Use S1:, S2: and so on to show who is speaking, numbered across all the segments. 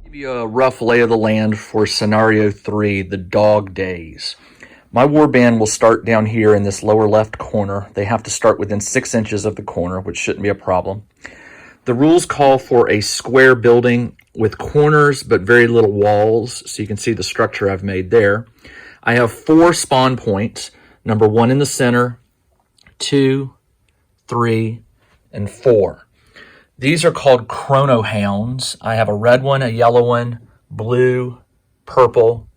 S1: Give you a rough lay of the land for scenario 3, the dog days. My warband will start down here in this lower left corner. They have to start within 6 inches of the corner, which shouldn't be a problem. The rules call for a square building with corners but very little walls, so you can see the structure I've made there. I have 4 spawn points, number 1 in the center, 2, 3, and 4. These are called chrono hounds. I have a red one, a yellow one, blue, purple,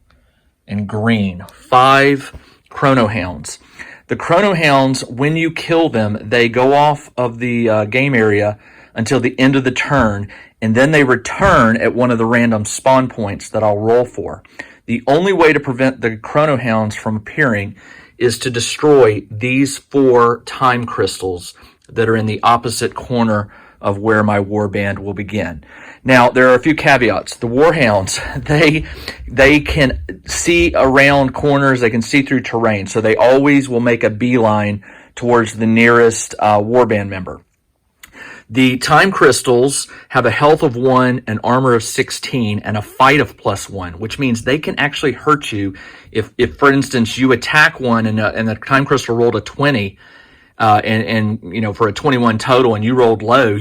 S1: and green. 5 chrono hounds. The chrono hounds, when you kill them, they go off of the game area until the end of the turn, and then they return at one of the random spawn points that I'll roll for. The only way to prevent the chrono hounds from appearing is to destroy these 4 time crystals that are in the opposite corner of where my warband will begin. Now, there are a few caveats. The warhounds, they can see around corners, they can see through terrain, so they always will make a beeline towards the nearest warband member. The time crystals have a health of 1, an armor of 16, and a fight of +1, which means they can actually hurt you if for instance, you attack one and the time crystal rolled a 20, and you know, for a 21 total and you rolled low,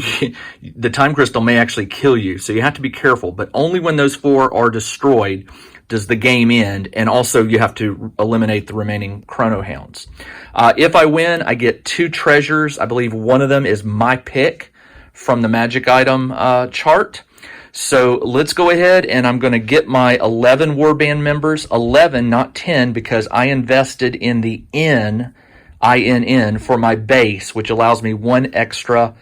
S1: the time crystal may actually kill you. So you have to be careful, but only when those 4 are destroyed does the game end, and also you have to eliminate the remaining chrono hounds. If I win, I get 2 treasures. I believe one of them is my pick from the magic item chart. So let's go ahead, and I'm going to get my 11 warband members, 11, not 10, because I invested in the INN for my base, which allows me 1 extra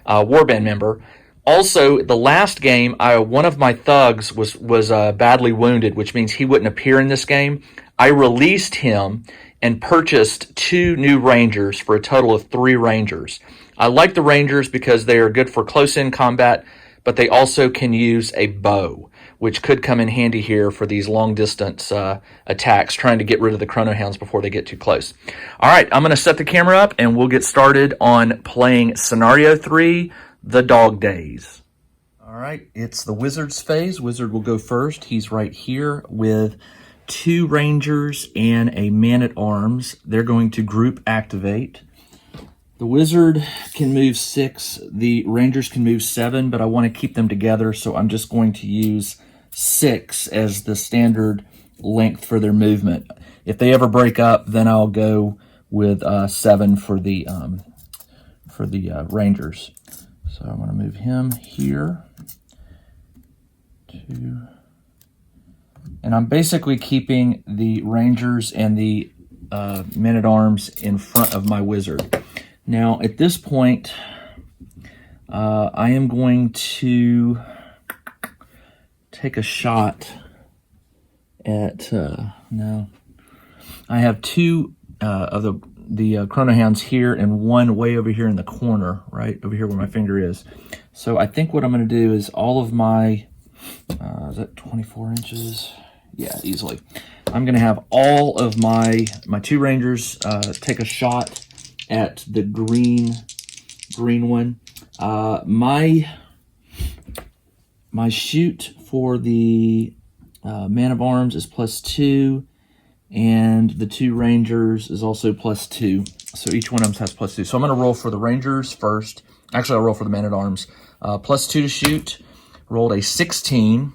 S1: warband member. Also, the last game, one of my thugs was badly wounded, which means he wouldn't appear in this game. I released him and purchased 2 new rangers for a total of 3 rangers. I like the rangers because they are good for close-in combat, but they also can use a bow, which could come in handy here for these long-distance attacks, trying to get rid of the chrono hounds before they get too close. All right, I'm going to set the camera up, and we'll get started on playing Scenario 3, the Dog Days. All right, it's the Wizard's phase. Wizard will go first. He's right here with 2 Rangers and a Man-at-Arms. They're going to group activate. The Wizard can move 6, the Rangers can move 7, but I want to keep them together, so I'm just going to use 6 as the standard length for their movement. If they ever break up, then I'll go with 7 for the Rangers. So I'm going to move him here. 2. And I'm basically keeping the Rangers and the Men-at-Arms in front of my Wizard. Now, at this point, I am going to take a shot at, no. I have 2 of the chrono hounds here and 1 way over here in the corner, right over here where my finger is. So I think what I'm going to do is all of my, is that 24 inches? Yeah, easily. I'm going to have all of my 2 Rangers take a shot at the green one. My shoot for the Man of Arms is +2, and the 2 Rangers is also +2. So each one of them has +2. So I'm going to roll for the Rangers first. Actually, I'll roll for the Man at Arms. +2 to shoot. Rolled a 16,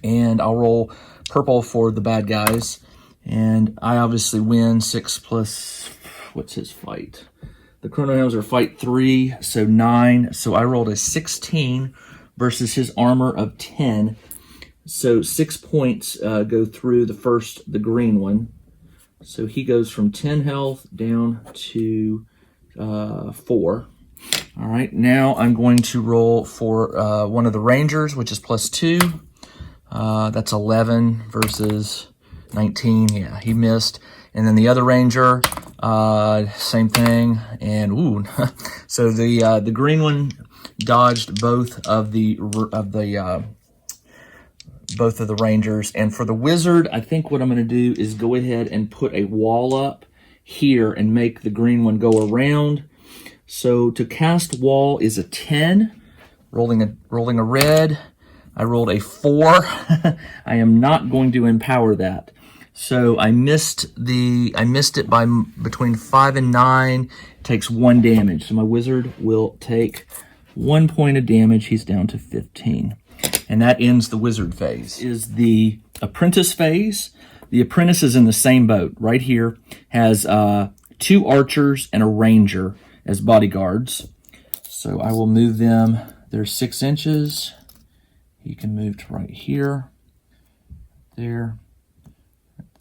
S1: and I'll roll purple for the bad guys. And I obviously win. 6 plus. What's his fight? The chrono hounds are fight 3, so 9. So I rolled a 16 versus his armor of 10. So 6 points go through the green one. So he goes from 10 health down to 4. All right, now I'm going to roll for one of the Rangers, which is +2. That's 11 versus 19. Yeah, he missed. And then the other Ranger, same thing. And ooh, so the green one dodged both of the Rangers. And for the Wizard, I think what I'm going to do is go ahead and put a wall up here and make the green one go around. So to cast wall is a 10, rolling a red, I rolled a 4. I am not going to empower that. So I missed it by between 5 and 9. It takes 1 damage. So my wizard will take 1 point of damage. He's down to 15. And that ends the wizard phase. Is the apprentice phase. The apprentice is in the same boat. Right here has 2 archers and a ranger as bodyguards. So I will move them. They're 6 inches. He can move to right here, there,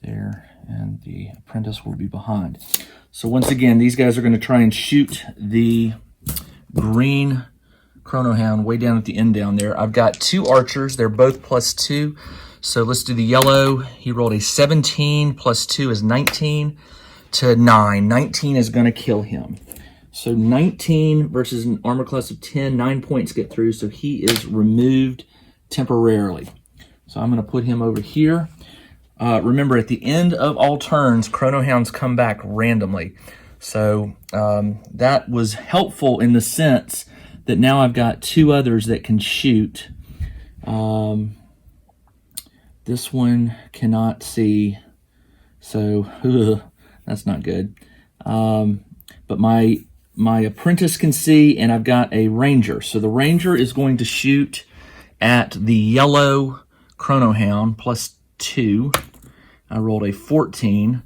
S1: and the apprentice will be behind. So once again, these guys are going to try and shoot the green chronohound way down at the end down there. I've got 2 archers. They're both +2. So let's do the yellow. He rolled a 17 +2 is 19 to 9. 19 is going to kill him. So 19 versus an armor class of 10, 9 points get through, so he is removed temporarily. So I'm going to put him over here. Remember, at the end of all turns, chronohounds come back randomly. So that was helpful in the sense that now I've got 2 others that can shoot. This one cannot see, so that's not good. But my apprentice can see, and I've got a ranger. So the ranger is going to shoot at the yellow chronohound +2. I rolled a 14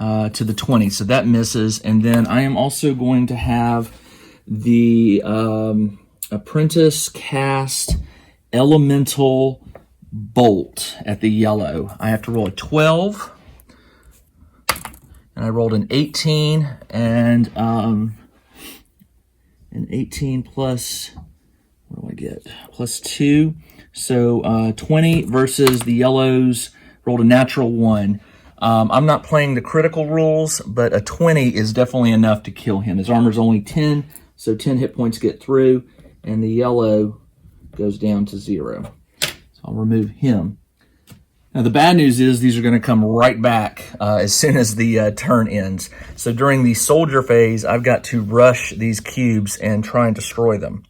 S1: to the 20, so that misses. And then I am also going to have the apprentice cast elemental bolt at the yellow. I have to roll a 12, and I rolled an 18, and an 18 plus, what do I get? +2. So 20 versus the yellows, rolled a natural 1. I'm not playing the critical rules, but a 20 is definitely enough to kill him. His armor's only 10, so 10 hit points get through, and the yellow goes down to 0. So I'll remove him. Now the bad news is these are going to come right back as soon as the turn ends. So during the soldier phase, I've got to rush these cubes and try and destroy them.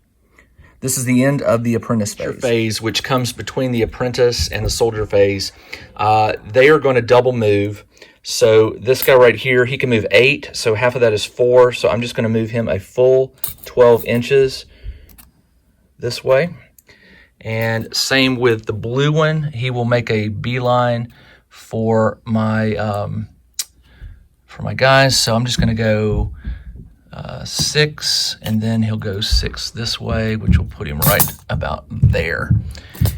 S1: This is the end of the apprentice phase, which comes between the apprentice and the soldier phase. They are going to double move. So this guy right here, he can move 8, so half of that is 4. So I'm just going to move him a full 12 inches this way. And same with the blue one. He will make a beeline for my guys. So I'm just going to go 6, and then he'll go 6 this way, which will put him right about there.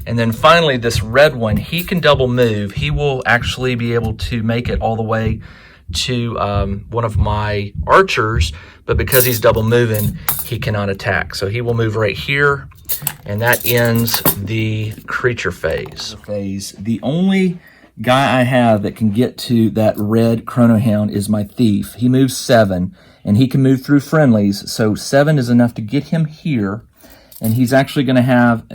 S1: And then finally, this red one, he can double move. He will actually be able to make it all the way to one of my archers, but because he's double moving, he cannot attack. So he will move right here, and that ends the creature phase. The only guy I have that can get to that red chronohound is my thief. He moves 7, and he can move through friendlies, so 7 is enough to get him here. And he's actually going to have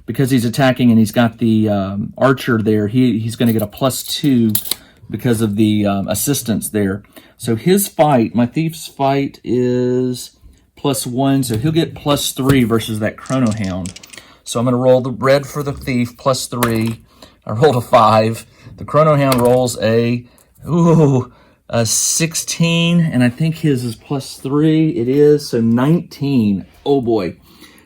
S1: because he's attacking and he's got the archer there, he's going to get a +2 because of the assistance there. So his fight, my thief's fight, is +1, so he'll get +3 versus that chronohound. So I'm going to roll the red for the thief, +3. I rolled a 5. The chronohound rolls a 16, and I think his is +3. It is, so 19. Oh boy.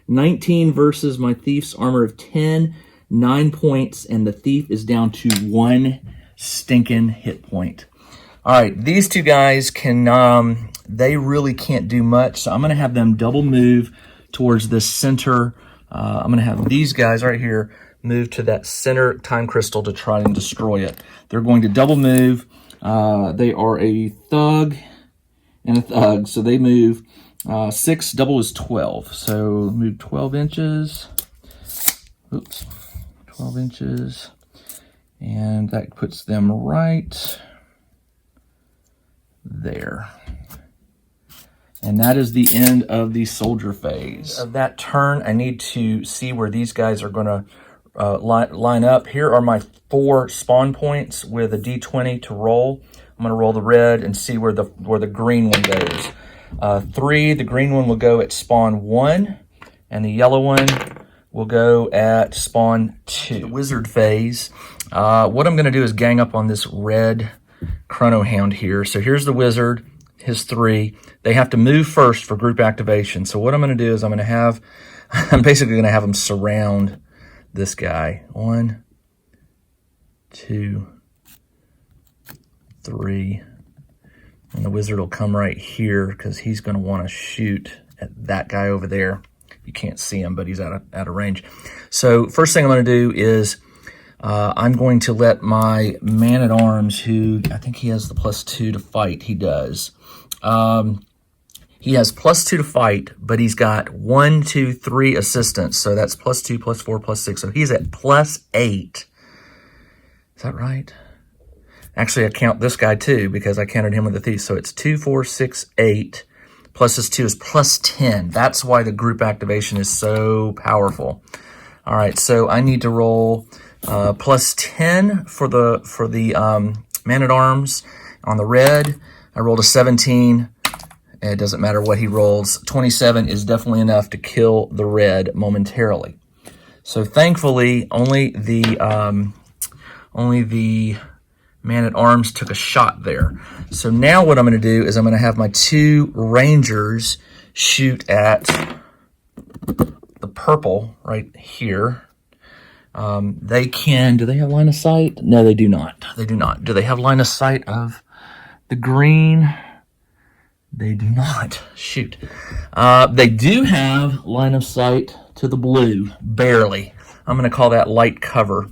S1: 19 versus my thief's armor of 10, 9 points, and the thief is down to 1 stinking hit point. All right, these two guys can, they really can't do much, so I'm going to have them double move towards the center. I'm going to have these guys right here move to that center time crystal to try and destroy it. They're going to double move. They are a thug and a thug, so they move 6, double is 12. So move 12 inches. Oops, 12 inches. And that puts them right there. And that is the end of the soldier phase. Of that turn, I need to see where these guys are going to line up. Here are my 4 spawn points with a d20 to roll. I'm going to roll the red and see where the green one goes. 3, the green one will go at spawn 1, and the yellow one will go at spawn 2. The wizard phase. What I'm going to do is gang up on this red chrono hound here. So here's the wizard, his 3. They have to move first for group activation. So what I'm going to do is I'm basically going to have them surround this guy. 1, 2, 3. And the wizard will come right here because he's going to want to shoot at that guy over there. You can't see him, but he's out of range. So first thing I'm going to do is I'm going to let my man-at-arms, who I think he has the +2 to fight. He does. He has +2 to fight, but he's got 1, 2, 3 assistants. So that's +2, +4, +6. So he's at +8. Is that right? Actually, I count this guy too because I counted him with a thief. So it's 2, 4, 6, 8. Plus his 2 is +10. That's why the group activation is so powerful. All right, so I need to roll +10 for the man-at-arms on the red. I rolled a 17. It doesn't matter what he rolls. 27 is definitely enough to kill the red momentarily. So thankfully, only the man-at-arms took a shot there. So now what I'm going to do is I'm going to have my 2 rangers shoot at the purple right here. They can, do they have line of sight? No, they do not. They do not. Do they have line of sight of the green? They do not. Shoot. They do have line of sight to the blue, barely. I'm going to call that light cover.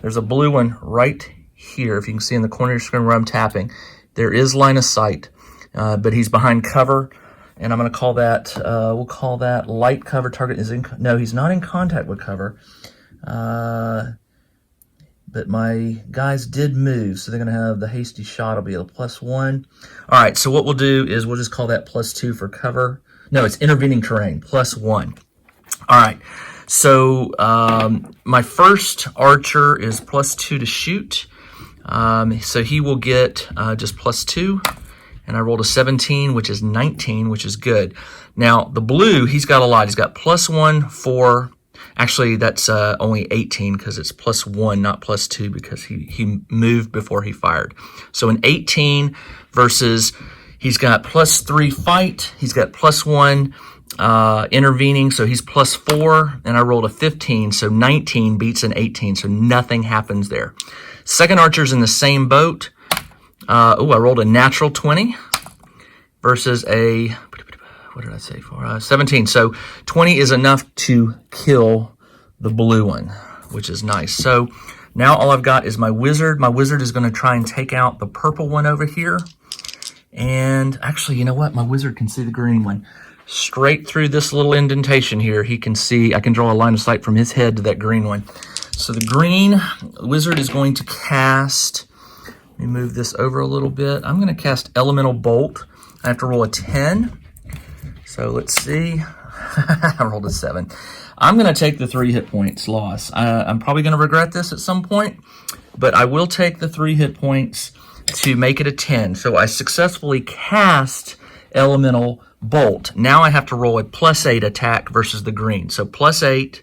S1: There's a blue one right here, if you can see in the corner of your screen where I'm tapping. There is line of sight, but he's behind cover, and I'm going to call that, we'll call that light cover. Target is in, no, he's not in contact with cover, but my guys did move, so they're going to have the hasty shot will be a +1. All right, so what we'll do is we'll just call that +2 for cover. No, it's intervening terrain, +1. All right, so my first archer is +2 to shoot. So he will get just +2, and I rolled a 17, which is 19, which is good. Now, the blue, he's got a lot. He's got +1 for, actually, that's only 18 because it's +1, not +2, because he moved before he fired. So an 18 versus, he's got +3 fight, he's got +1 intervening, so he's +4, and I rolled a 15, so 19 beats an 18, so nothing happens there. Second archer's in the same boat. I rolled a natural 20 versus a, what did I say for? 17. So 20 is enough to kill the blue one, which is nice. So now all I've got is my wizard. My wizard is going to try and take out the purple one over here. And actually, you know what? My wizard can see the green one. Straight through this little indentation here, he can see, I can draw a line of sight from his head to that green one. So the green wizard is going to cast, let me move this over a little bit. I'm going to cast Elemental Bolt. I have to roll a 10. So let's see. I rolled a 7. I'm going to take the 3 hit points loss. I'm probably going to regret this at some point, but I will take the 3 hit points to make it a 10. So I successfully cast Elemental Bolt. Now I have to roll a +8 attack versus the green. So +8.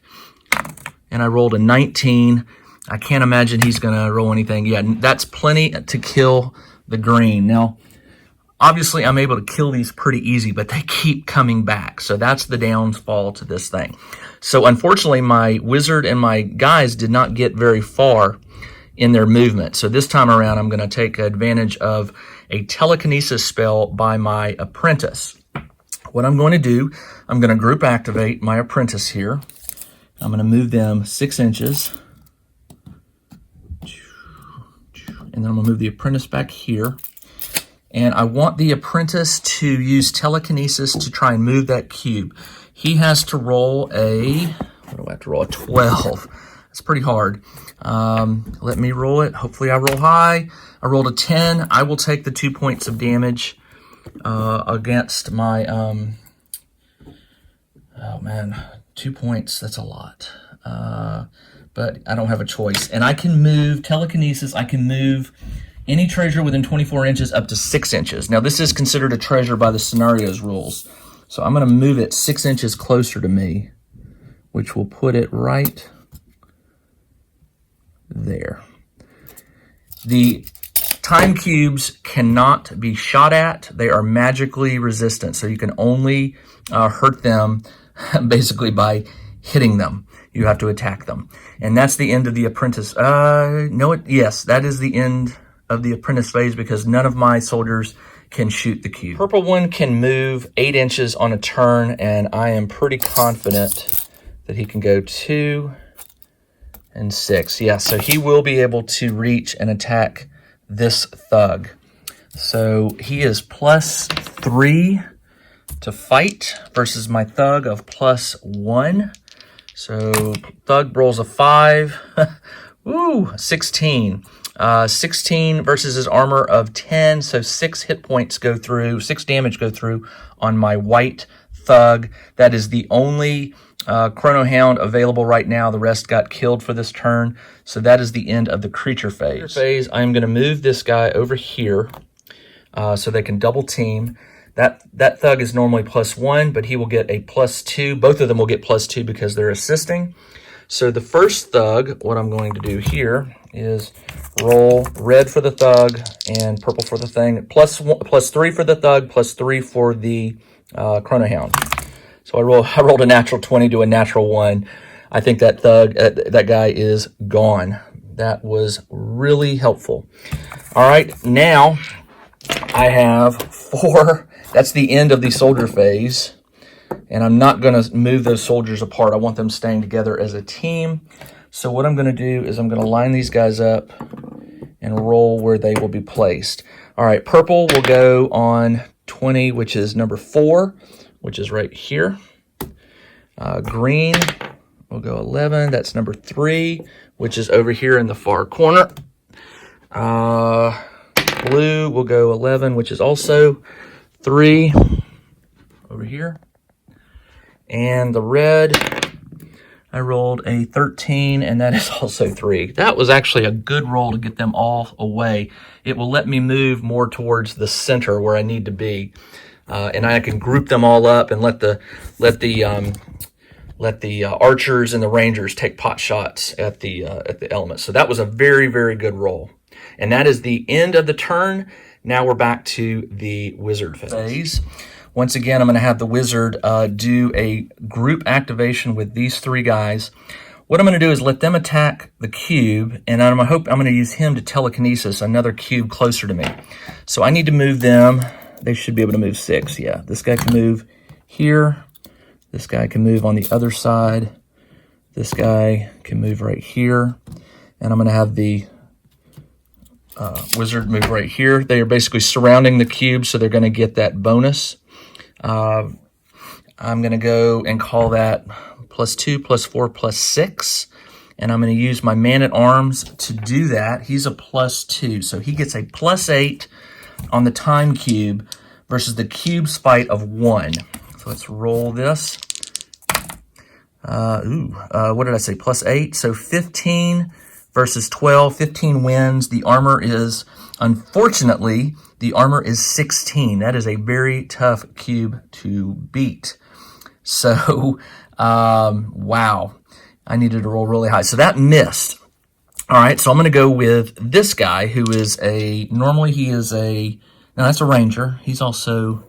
S1: And I rolled a 19. I can't imagine he's going to roll anything. Yeah, that's plenty to kill the green. Now, obviously, I'm able to kill these pretty easy, but they keep coming back. So that's the downfall to this thing. So unfortunately, my wizard and my guys did not get very far in their movement. So this time around, I'm going to take advantage of a telekinesis spell by my apprentice. What I'm going to do, I'm going to group activate my apprentice here. I'm going to move them 6 inches. And then I'm going to move the apprentice back here. And I want the apprentice to use telekinesis to try and move that cube. He has to roll a, what do I have to roll? A 12. That's pretty hard. Let me roll it. Hopefully I roll high. I rolled a 10. I will take the 2 points of damage against my, oh man, 2 points. That's a lot. But I don't have a choice. And I can move, telekinesis, I can move any treasure within 24 inches up to 6 inches. Now, this is considered a treasure by the scenarios rules. So I'm going to move it 6 inches closer to me. which will put it right there. The time cubes cannot be shot at. They are magically resistant, so you can only hurt them basically by hitting them. You have to attack them. And that's the end of the apprentice. Yes, that is the end of the apprentice phase because none of my soldiers can shoot the cube. Purple one can move 8 inches on a turn, and I am pretty confident that he can go 2 and 6. Yeah, so he will be able to reach and attack this thug. So he is +3 to fight versus my thug of +1. So thug rolls a 5. Ooh, 16. 16 versus his armor of 10. So 6 hit points go through, 6 damage go through on my white thug. That is the only Chrono Hound available right now. The rest got killed for this turn. So that is the end of the creature phase. I'm going to move this guy over here so they can double team. That thug is normally +1, but he will get a +2. Both of them will get +2 because they're assisting. So the first thug, what I'm going to do here is roll red for the thug and purple for the thing. +3 for the thug, +3 for the Chrono Hound. So I rolled a natural 20 to a natural 1. I think that thug, that guy is gone. That was really helpful. All right, now I have 4. That's the end of the soldier phase. And I'm not going to move those soldiers apart. I want them staying together as a team. So what I'm going to do is I'm going to line these guys up and roll where they will be placed. All right, purple will go on 20, which is number 4, which is right here. Green will go 11. That's number 3, which is over here in the far corner. Blue will go 11, which is also 3 over here. And the red, I rolled a 13, and that is also 3. That was actually a good roll to get them all away. It will let me move more towards the center where I need to be. And I can group them all up and let the archers and the rangers take pot shots at the elements. So that was a very, very good roll. And that is the end of the turn. Now we're back to the wizard phase. Once again, I'm going to have the wizard do a group activation with these 3 guys. What I'm going to do is let them attack the cube, and I'm going to use him to telekinesis another cube closer to me. So I need to move them. They should be able to move 6. Yeah, this guy can move here. This guy can move on the other side. This guy can move right here. And I'm going to have the wizard move right here. They are basically surrounding the cube, so they're going to get that bonus. I'm going to go and call that +2, +4, +6. And I'm going to use my man-at-arms to do that. He's a +2, so he gets a +8 on the time cube versus the cube's fight of 1. So let's roll this. What did I say? +8. So 15 versus 12. 15 wins. The armor is, unfortunately, the armor is 16. That is a very tough cube to beat. So, wow. I needed to roll really high. So that missed. All right, so I'm going to go with this guy who is normally he is no, that's a ranger. He's also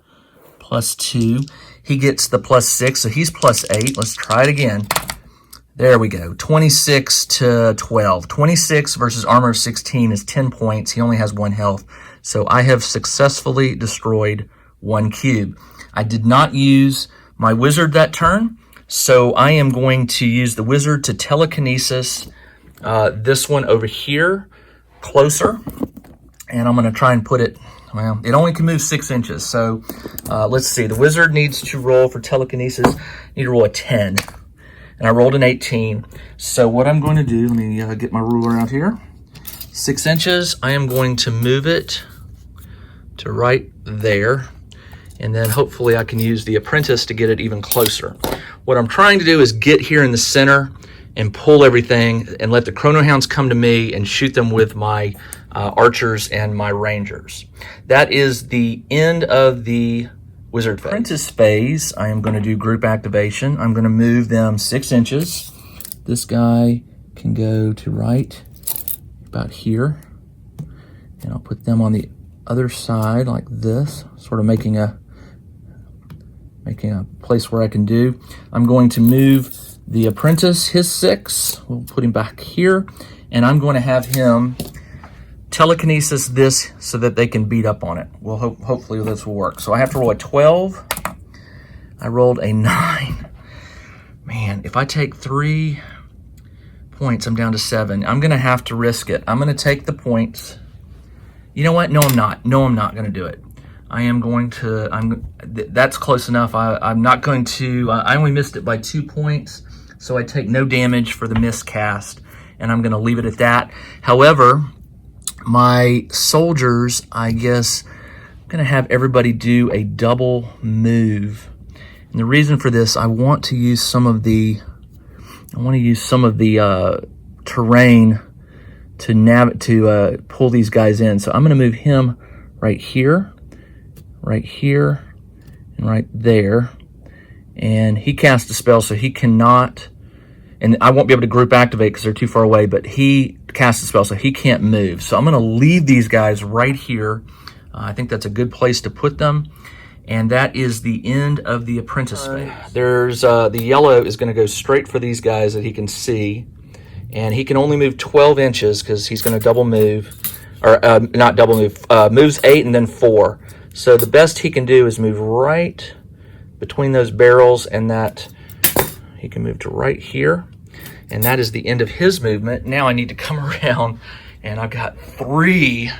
S1: +2. He gets the +6, so he's +8. Let's try it again. There we go, 26 to 12. 26 versus armor of 16 is 10 points. He only has 1 health. So I have successfully destroyed 1 cube. I did not use my wizard that turn, so I am going to use the wizard to telekinesis this one over here closer. And I'm going to try and put it, well, it only can move 6 inches. So let's see, the wizard needs to roll for telekinesis. I need to roll a 10. And I rolled an 18. So what I'm going to do, let me get my ruler out here. 6 inches, I am going to move it to right there. And then hopefully I can use the apprentice to get it even closer. What I'm trying to do is get here in the center and pull everything and let the Chrono Hounds come to me and shoot them with my archers and my rangers. That is the end of the wizard phase. Apprentice phase, I am going to do group activation. I'm going to move them 6 inches. This guy can go to right about here. And I'll put them on the other side like this, sort of making a place where I can do. I'm going to move the apprentice, his 6. We'll put him back here. And I'm going to have him telekinesis this so that they can beat up on it. Well, hopefully this will work. So I have to roll a 12. I rolled a 9. Man, if I take 3 points, I'm down to 7. I'm gonna have to risk it. I'm gonna take the points. You know what? No, I'm not. No, I'm not gonna do it. I am going to, that's close enough. I'm not going to, I only missed it by 2 points, so I take no damage for the miscast, and I'm gonna leave it at that. However, my soldiers, I guess, I'm gonna have everybody do a double move. And the reason for this, I want to use some of the terrain to pull these guys in. So I'm gonna move him right here, and right there. And he cast a spell, so he cannot, and I won't be able to group activate because they're too far away, but he cast a spell, so he can't move. So I'm gonna leave these guys right here. I think that's a good place to put them. And that is the end of the apprentice phase. There's the yellow is gonna go straight for these guys that he can see. And he can only move 12 inches because he's gonna double move, or not double move, moves 8 and then 4. So the best he can do is move right between those barrels, and that he can move to right here. And that is the end of his movement. Now I need to come around, and I've got three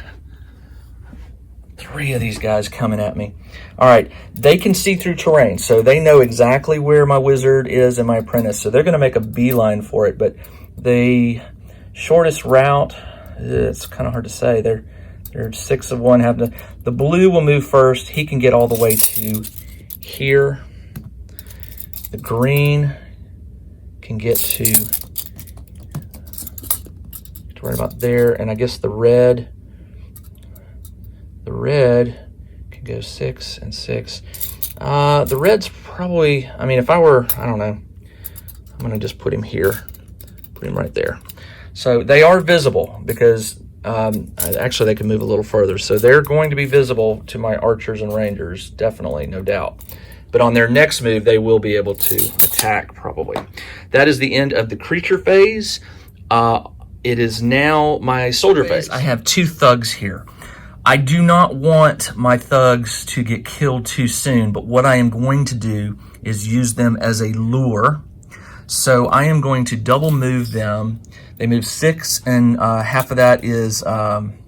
S1: of these guys coming at me. All right, they can see through terrain, so they know exactly where my wizard is and my apprentice. So they're gonna make a beeline for it, but the shortest route, it's kind of hard to say. They're 6 of 1. The blue will move first. He can get all the way to here. The green can get to right about there, and I guess the red can go 6 and 6. The red's probably, I mean, if I were, I don't know, I'm gonna just put him here, put him right there. So they are visible because actually they can move a little further. So they're going to be visible to my archers and rangers, definitely, no doubt. But on their next move, they will be able to attack probably. That is the end of the creature phase. It is now my soldier phase. I have 2 thugs here. I do not want my thugs to get killed too soon, but what I am going to do is use them as a lure. So I am going to double move them. They move 6, and half of that is 9.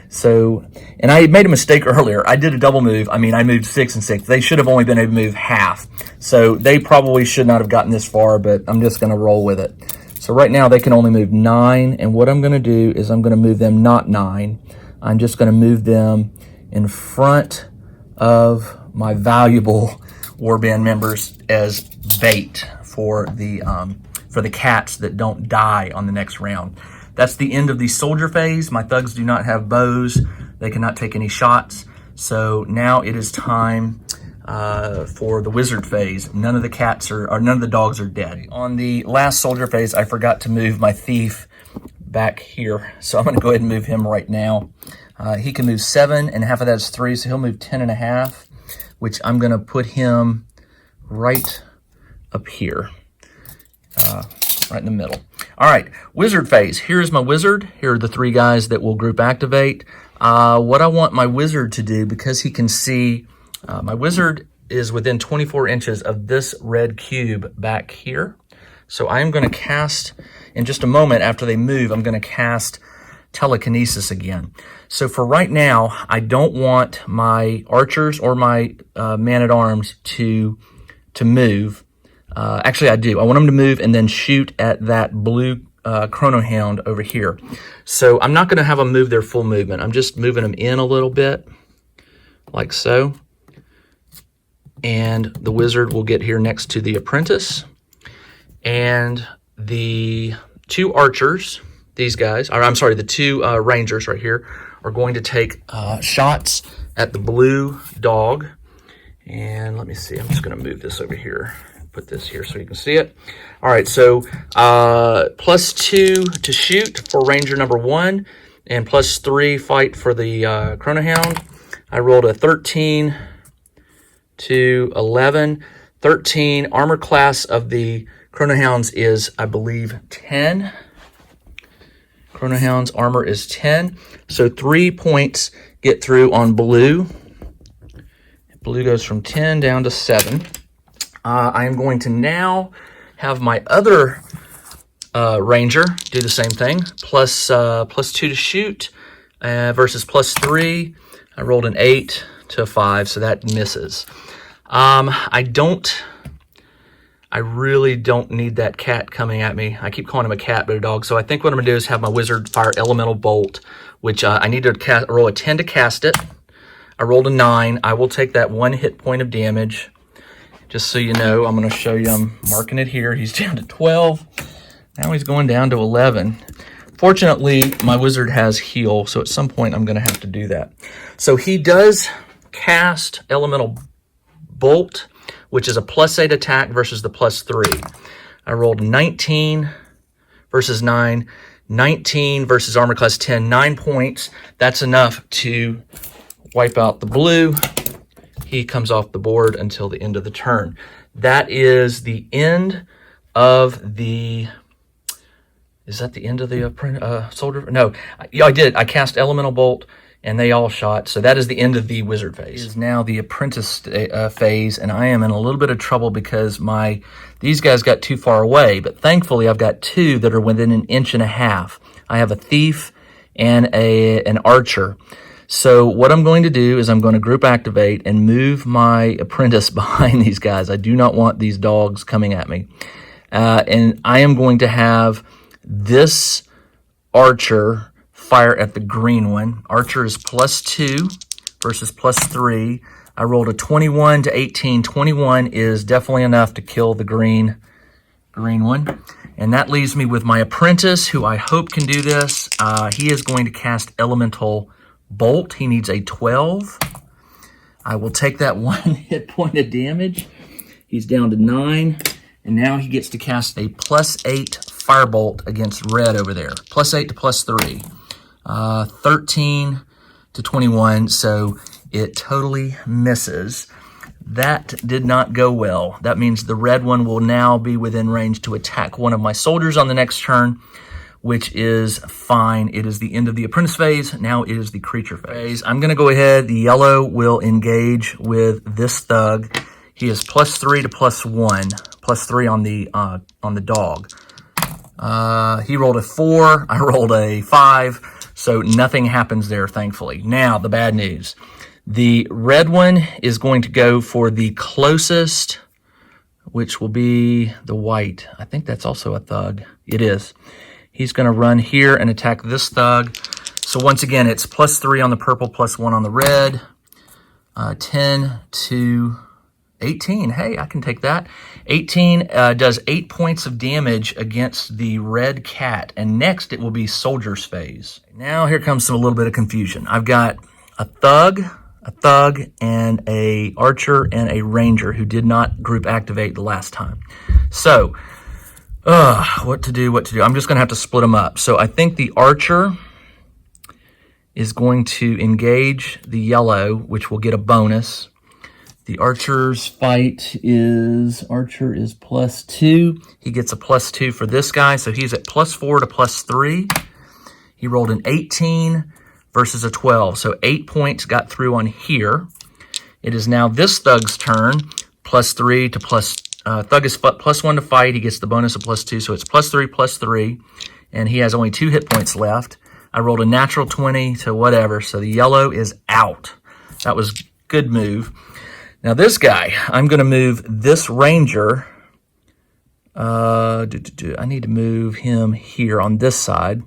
S1: So, and I made a mistake earlier. I did a double move. I mean, I moved 6 and 6. They should have only been able to move half. So they probably should not have gotten this far, but I'm just going to roll with it. So right now they can only move 9. And what I'm going to do is I'm going to move them not 9. I'm just going to move them in front of my valuable warband members as bait for the cats that don't die on the next round. That's the end of the soldier phase. My thugs do not have bows. They cannot take any shots. So now it is time for the wizard phase. None of the cats or none of the dogs are dead. On the last soldier phase, I forgot to move my thief back here. So I'm gonna go ahead and move him right now. He can move 7, and half of that is 3, so he'll move 10 and a half, which I'm gonna put him right up here. Right in the middle. All right, wizard phase. Here's my wizard. Here are the 3 guys that will group activate. What I want my wizard to do, because he can see, my wizard is within 24 inches of this red cube back here. So I'm going to cast, in just a moment after they move, I'm going to cast telekinesis again. So for right now, I don't want my archers or my man-at-arms to move. Actually, I do. I want them to move and then shoot at that blue chrono hound over here. So I'm not going to have them move their full movement. I'm just moving them in a little bit, like so. And the wizard will get here next to the apprentice. And the 2 archers, these guys, or I'm sorry, the 2 rangers right here, are going to take shots at the blue dog. And let me see, I'm just gonna move this over here, put this here so you can see it. All right, so +2 to shoot for Ranger number 1, and +3 fight for the Chronohound. I rolled a 13 to 11. 13, armor class of the Chronohounds is, I believe, 10. Chronohound's armor is 10. So 3 points get through on blue. Blue goes from 10 down to 7. I am going to now have my other Ranger do the same thing. +2 to shoot versus +3. I rolled an 8 to a 5, so that misses. I really don't need that cat coming at me. I keep calling him a cat, but a dog. So I think what I'm gonna do is have my wizard fire Elemental Bolt, which I need to roll a 10 to cast it. I rolled a 9. I will take that 1 hit point of damage. Just so you know, I'm gonna show you, I'm marking it here. He's down to 12. Now he's going down to 11. Fortunately, my wizard has heal, so at some point I'm gonna have to do that. So he does cast Elemental Bolt, which is a +8 attack versus the +3. I rolled 19 versus 9, 19 versus armor class 10, 9 points. That's enough to wipe out the blue. He comes off the board until the end of the turn. That is the end of the... Is that the end of the soldier? No, yeah, I did. I cast Elemental Bolt, and they all shot. So that is the end of the wizard phase. It is now the apprentice phase, and I am in a little bit of trouble because these guys got too far away. But thankfully, I've got 2 that are within 1.5 inches. I have a thief and an archer. So what I'm going to do is I'm going to group activate and move my apprentice behind these guys. I do not want these dogs coming at me. And I am going to have this archer fire at the green one. Archer is +2 versus +3. I rolled a 21 to 18. 21 is definitely enough to kill the green one. And that leaves me with my apprentice, who I hope can do this. He is going to cast Elemental Bolt. He needs a 12. I will take that 1 hit point of damage. He's down to 9. And now he gets to cast a +8 Firebolt against red over there. +8 to +3. 13 to 21, so it totally misses. That did not go well. That means the red one will now be within range to attack one of my soldiers on the next turn, which is fine. It is the end of the apprentice phase. Now it is the creature phase. I'm gonna go ahead. The yellow will engage with this thug. He is +3 to +1, +3 on the dog. He rolled a 4, I rolled a 5, so nothing happens there, thankfully. Now, the bad news. The red one is going to go for the closest, which will be the white. I think that's also a thug. It is. He's going to run here and attack this thug. So once again, it's +3 on the purple, +1 on the red. 10 to 18. Hey, I can take that. 18 does 8 points of damage against the red cat. And next, it will be soldier's phase. Now, here comes a little bit of confusion. I've got a thug, and a archer, and a ranger who did not group activate the last time. So, what to do? I'm just going to have to split them up. So I think the archer is going to engage the yellow, which will get a bonus. The archer's fight is, archer is +2. He gets a +2 for this guy, so he's at +4 to +3. He rolled an 18 versus a 12, so 8 points got through on here. It is now this thug's turn, +3 to thug is +1 to fight. He gets the bonus of +2, so it's +3, +3, and he has only 2 hit points left. I rolled a natural 20 to whatever, so the yellow is out. That was good move. Now this guy, I'm going to move this ranger. I need to move him here on this side.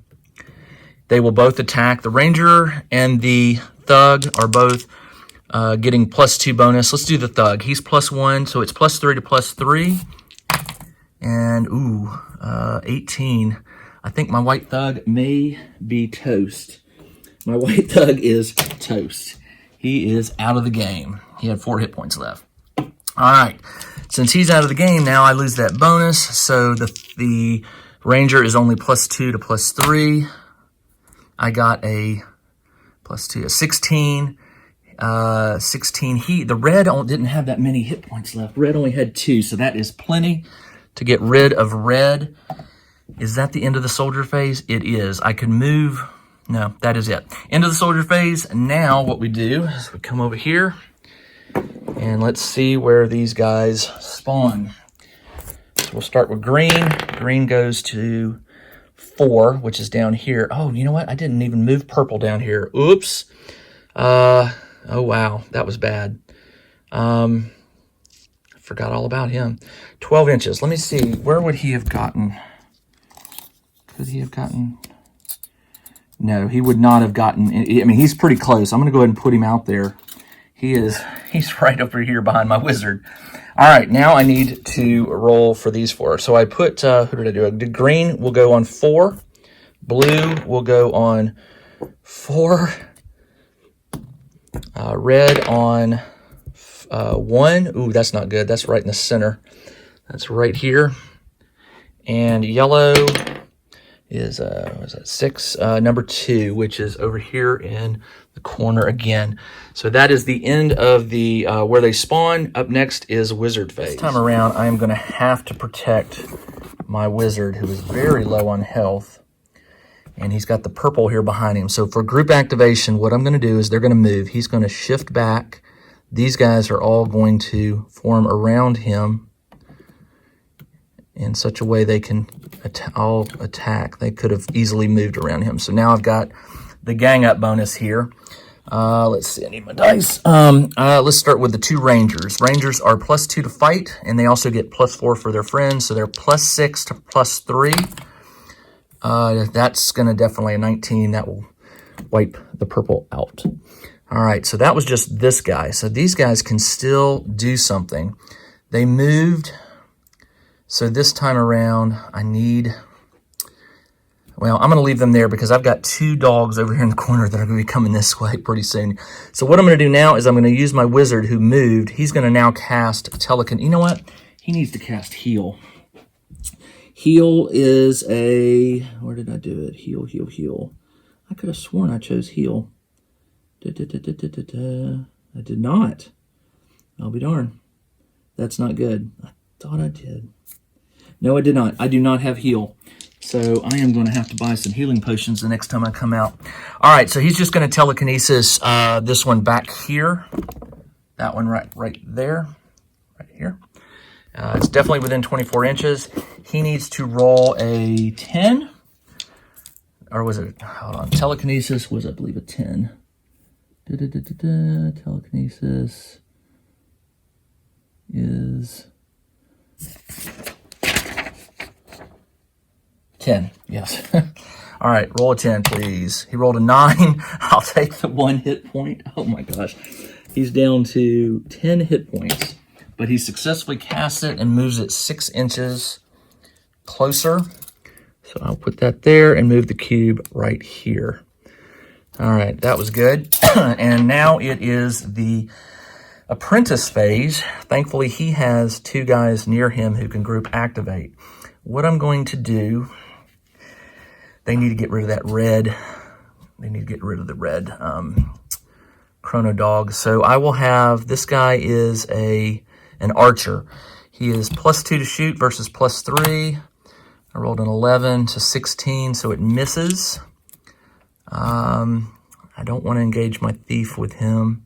S1: They will both attack. The ranger and the thug are both getting +2 bonus. Let's do the thug. He's +1, so it's +3 to +3. And, 18. I think my white thug may be toast. My white thug is toast. he is out of the game. He had 4 hit points left. All right, since he's out of the game now, I lose that bonus. So the ranger is only +2 to +3. I got a +2, a 16. 16. The red didn't have that many hit points left. Red only had 2, so that is plenty to get rid of red. Is that the end of the soldier phase? It is. I can move. No, that is it. End of the soldier phase. Now what we do is we come over here and let's see where these guys spawn. So we'll start with green. Green goes to 4, which is down here. Oh, you know what? I didn't even move purple down here. Oops. Oh, wow. That was bad. I forgot all about him. 12 inches. Let me see. Where would he have gotten? Could he have gotten? No, he would not have gotten. I mean, he's pretty close. I'm going to go ahead and put him out there. He's right over here behind my wizard. All right, now I need to roll for these 4. So I put, who did I do? The green will go on 4. Blue will go on 4. Red on 1. Ooh, that's not good. That's right in the center. That's right here. And yellow is, what is that, 6? Number 2, which is over here in the corner again. So that is the end of the where they spawn. Up next is wizard phase. This time around, I am going to have to protect my wizard, who is very low on health. And he's got the purple here behind him. So for group activation, what I'm going to do is they're going to move. He's going to shift back. These guys are all going to form around him in such a way they can all attack. They could have easily moved around him. So now I've got the gang up bonus here. Let's see, I need my dice. Let's start with the 2 rangers. Rangers are +2 to fight, and they also get +4 for their friends. So they're +6 to +3. That's going to definitely a 19. That will wipe the purple out. All right, so that was just this guy. So these guys can still do something. They moved. So this time around, I need... Well, I'm going to leave them there because I've got 2 dogs over here in the corner that are going to be coming this way pretty soon. So what I'm going to do now is I'm going to use my wizard who moved. He's going to now cast telekinesis. You know what? He needs to cast heal. Heal is a... Where did I do it? Heal, heal, heal. I could have sworn I chose heal. I did not. I'll be darned. That's not good. I thought I did. No, I did not. I do not have heal. So I am going to have to buy some healing potions the next time I come out. All right, so he's just going to telekinesis this one back here. That one right there. Right here. It's definitely within 24 inches. He needs to roll a 10. Or was it, hold on, telekinesis was, I believe, a 10. Telekinesis is 10, yes. All right, roll a 10, please. He rolled a 9. I'll take the 1 hit point. Oh my gosh. He's down to 10 hit points. But he successfully casts it and moves it 6 inches closer. So I'll put that there and move the cube right here. All right, that was good. And now it is the apprentice phase. Thankfully, he has 2 guys near him who can group activate. What I'm going to do, they need to get rid of that red. They need to get rid of the red chrono dog. So I will have, this guy is an archer. He is +2 to shoot versus +3. I rolled an 11 to 16, so it misses. I don't want to engage my thief with him.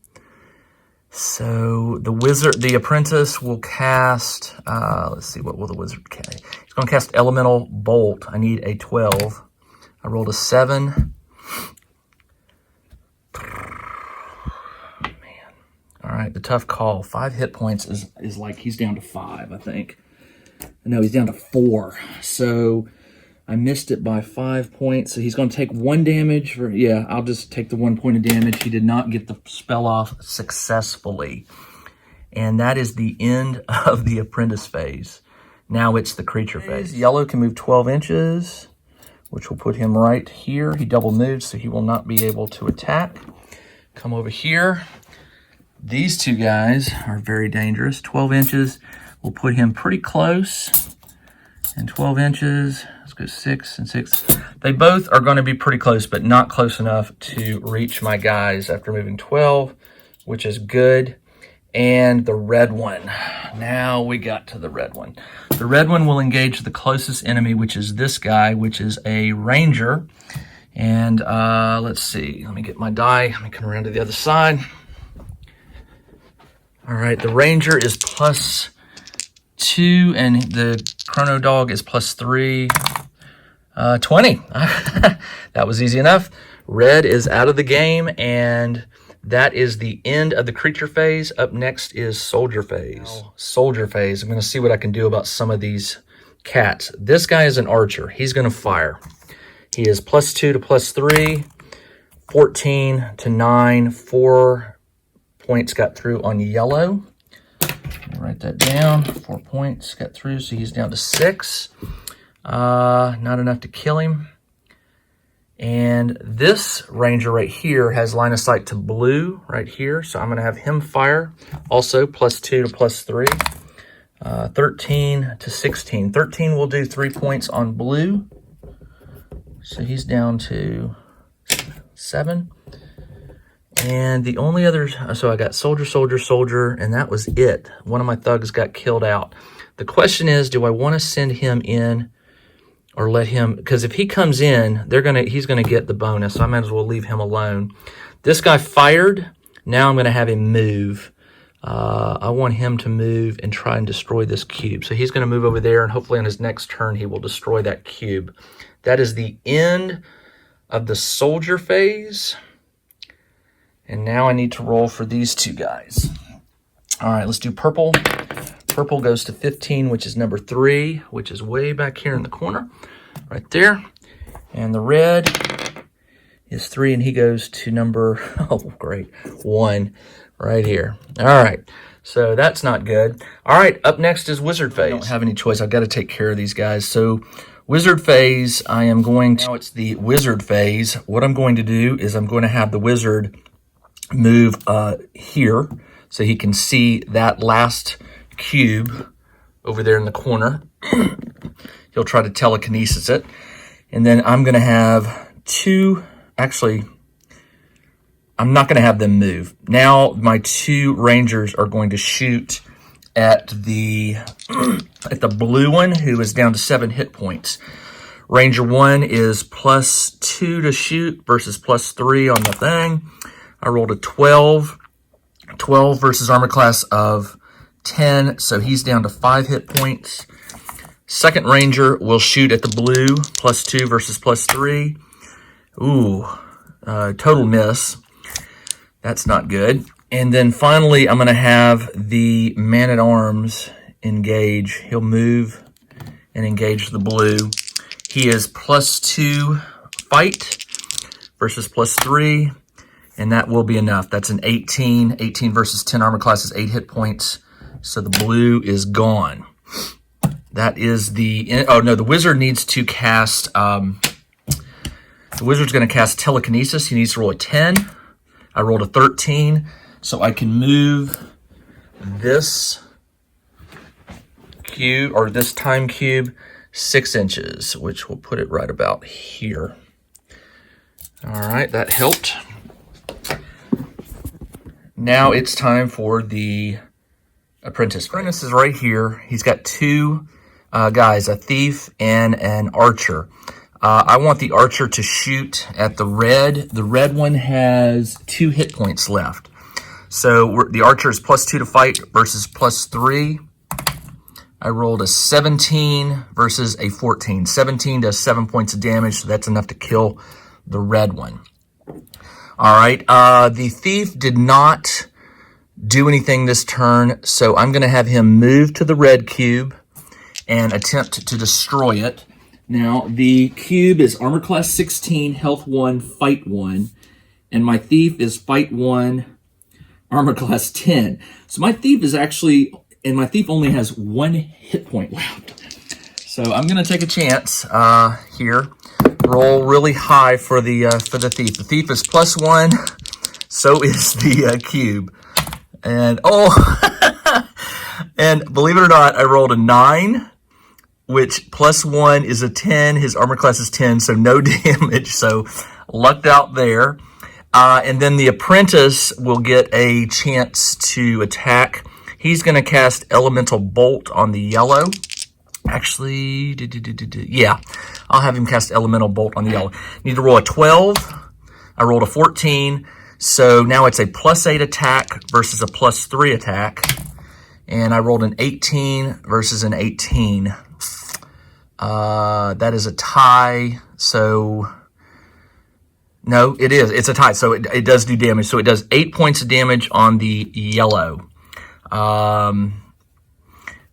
S1: So the wizard, the apprentice will cast, let's see, what will the wizard cast? He's going to cast Elemental Bolt. I need a 12. I rolled a 7. Man. All right, the tough call. 5 hit points is like he's down to 5, I think. No, he's down to 4. So I missed it by 5 points. So he's going to take 1 damage. Yeah, I'll just take the 1 point of damage. He did not get the spell off successfully. And that is the end of the apprentice phase. Now it's the creature phase. Yellow can move 12 inches, which will put him right here. He double moves, so he will not be able to attack. Come over here. These two guys are very dangerous. 12 inches will put him pretty close. And 12 inches, let's go 6 and 6. They both are going to be pretty close, but not close enough to reach my guys after moving 12, which is good. And the red one. Now we got to the red one. The red one will engage the closest enemy, which is this guy, which is a ranger. And let's see. Let me get my die. Let me come around to the other side. All right, the ranger is +2, and the chrono dog is +3. 20. That was easy enough. Red is out of the game, and that is the end of the creature phase. Up next is soldier phase. Soldier phase. I'm going to see what I can do about some of these cats. This guy is an archer. He's going to fire. He is +2 to +3, 14 to 9, 4 points got through on yellow. Write that down. 4 points got through, so he's down to 6. Not enough to kill him. And this ranger right here has line of sight to blue right here, so I'm going to have him fire. Also +2 to +3. 13 to 16. 13 will do 3 points on blue, so he's down to 7. And the only others, so I got soldier, soldier, soldier, and that was it. One of my thugs got killed out. The question is, do I want to send him in or let him, because if he comes in, he's gonna get the bonus, so I might as well leave him alone. This guy fired. Now I'm gonna have him move. I want him to move and try and destroy this cube. So he's gonna move over there, and hopefully on his next turn, he will destroy that cube. That is the end of the soldier phase. And now I need to roll for these two guys. All right, let's do purple. Purple goes to 15, which is number 3, which is way back here in the corner, right there. And the red is 3, and he goes to number, oh, great, 1, right here. All right, so that's not good. All right, up next is wizard phase. I don't have any choice. I've got to take care of these guys. So wizard phase, now it's the wizard phase. What I'm going to do is I'm going to have the wizard move here so he can see that last cube over there in the corner. He'll try to telekinesis it. And then I'm going to have 2, actually, I'm not going to have them move. Now my 2 rangers are going to shoot at the blue one, who is down to 7 hit points. Ranger 1 is +2 to shoot versus +3 on the thing. I rolled a 12. 12 versus armor class of 10, so he's down to 5 hit points. Second ranger will shoot at the blue, +2 versus +3. Ooh, total miss. That's not good. And then finally, I'm going to have the man-at-arms engage. He'll move and engage the blue. He is +2 fight versus +3. And that will be enough. That's an 18. 18 versus 10 armor class is 8 hit points. So the blue is gone. That is the... Oh, no, the wizard needs to cast... the wizard's going to cast telekinesis. He needs to roll a 10. I rolled a 13. So I can move this cube, or this time cube, 6 inches, which will put it right about here. All right, that helped. Now it's time for the apprentice. Apprentice is right here. He's got 2 guys, a thief and an archer. I want the archer to shoot at the red. The red one has 2 hit points left. So the archer is +2 to fight versus +3. I rolled a 17 versus a 14. 17 does 7 points of damage, so that's enough to kill the red one. All right, the thief did not do anything this turn, so I'm going to have him move to the red cube and attempt to destroy it. Now, the cube is armor class 16, health 1, fight 1, and my thief is fight 1, armor class 10. So my thief is actually, and my thief only has 1 hit point left. So I'm going to take a chance here. Roll really high for the thief. The thief is +1, so is the cube. And, oh, and believe it or not, I rolled a 9, which plus 1 is a 10. His armor class is 10, so no damage. So lucked out there. And then the apprentice will get a chance to attack. He's going to cast Elemental Bolt on the yellow. Actually, yeah, I'll have him cast Elemental Bolt on the yellow. Need to roll a 12. I rolled a 14. So now it's a +8 attack versus a +3 attack. And I rolled an 18 versus an 18. That is a tie. So, no, it is. It's a tie. So it does do damage. So it does 8 points of damage on the yellow.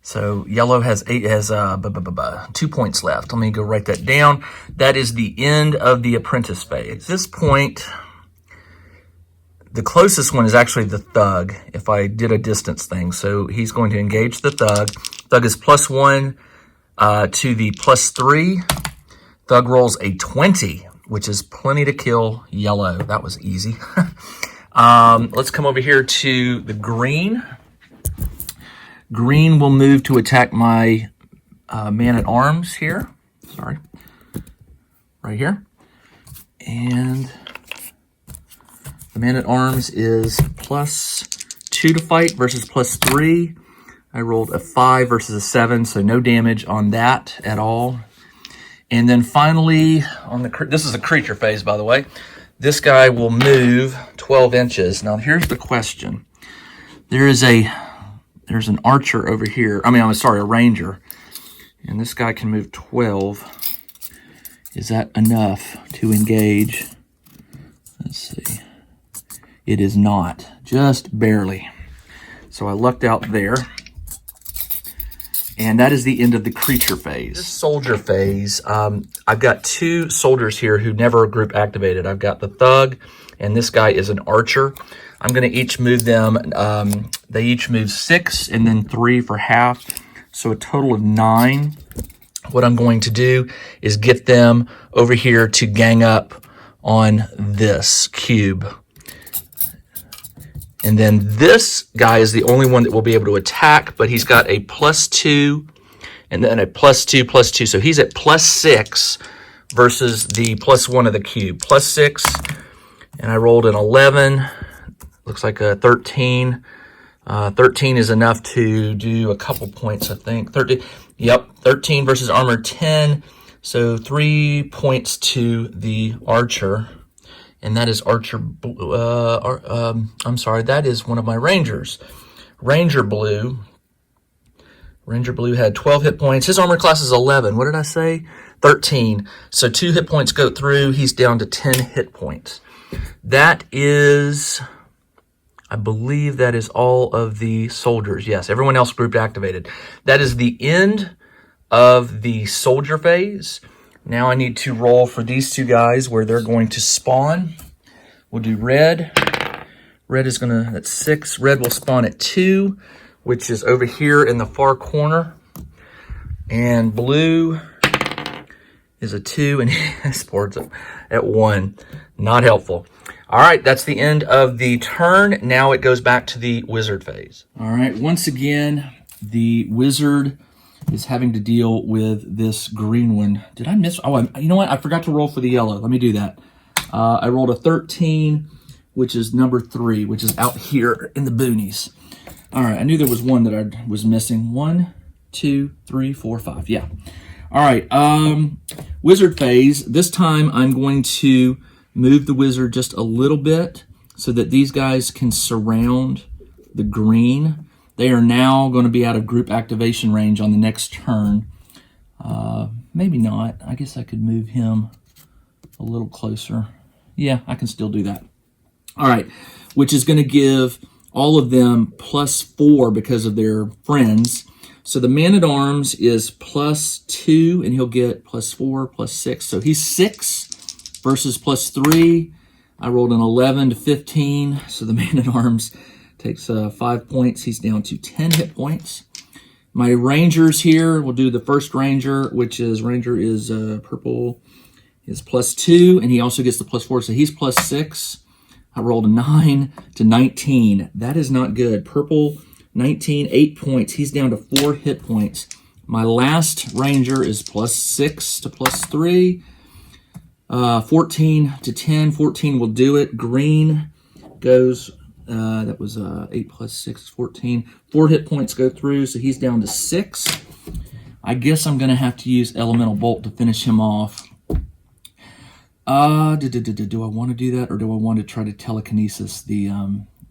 S1: So yellow has 2 points left. Let me go write that down. That is the end of the apprentice phase. At this point, the closest one is actually the thug, if I did a distance thing. So he's going to engage the thug. Thug is +1 to the +3. Thug rolls a 20, which is plenty to kill yellow. That was easy. Let's come over here to the green. Green will move to attack my man-at-arms here. Sorry. Right here. And the man-at-arms is +2 to fight versus +3. I rolled a 5 versus a 7, so no damage on that at all. And then finally, this is a creature phase, by the way. This guy will move 12 inches. Now, here's the question. There's an archer over here. I'm sorry, a ranger. And this guy can move 12. Is that enough to engage? Let's see. It is not. Just barely. So I lucked out there. And that is the end of the creature phase. This soldier phase, I've got 2 soldiers here who never group activated. I've got the thug, and this guy is an archer. I'm going to each move them. They each move 6 and then 3 for half. So a total of 9. What I'm going to do is get them over here to gang up on this cube. And then this guy is the only one that will be able to attack, but he's got a +2 and then a +2/+2. So he's at +6 versus the +1 of the cube. +6, and I rolled an 11. Looks like a 13. 13 is enough to do a couple points, I think. 13. Yep, 13 versus armor 10. So 3 points to the archer. And that is Archer Blue. I'm sorry, that is one of my Rangers. Ranger Blue. Ranger Blue had 12 hit points. His armor class is 11. What did I say? 13. So 2 hit points go through. He's down to 10 hit points. That is, I believe that is all of the soldiers. Yes, everyone else grouped activated. That is the end of the soldier phase. Now I need to roll for these 2 guys where they're going to spawn. We'll do red. Red is going to, that's 6. Red will spawn at 2, which is over here in the far corner. And blue is a 2, and he sports at 1. Not helpful. All right, that's the end of the turn. Now it goes back to the wizard phase. All right, once again, the wizard is having to deal with this green one. Did I miss? Oh, you know what? I forgot to roll for the yellow. Let me do that. I rolled a 13, which is number 3, which is out here in the boonies. All right, I knew there was one that I was missing. 1, 2, 3, 4, 5. Yeah. All right, wizard phase. This time I'm going to move the wizard just a little bit so that these guys can surround the green. They are now going to be out of group activation range on the next turn. Maybe not. I guess I could move him a little closer. Yeah, I can still do that. All right, which is going to give all of them +4 because of their friends. So the man-at-arms is +2, and he'll get +4, +6. So he's 6 versus +3. I rolled an 11 to 15, so the man-at-arms takes 5 points. He's down to 10 hit points. My rangers here, we'll do the first ranger, which is, ranger is purple, is +2, and he also gets the +4, so he's +6. I rolled a 9 to 19. That is not good. Purple, 19, 8 points. He's down to 4 hit points. My last ranger is +6 to +3. 14 to 10. 14 will do it. Green goes, that was 8 + 6, 14. 4 hit points go through, so he's down to 6. I guess I'm going to have to use Elemental Bolt to finish him off. Do I want to do that, or do I want to try to telekinesis the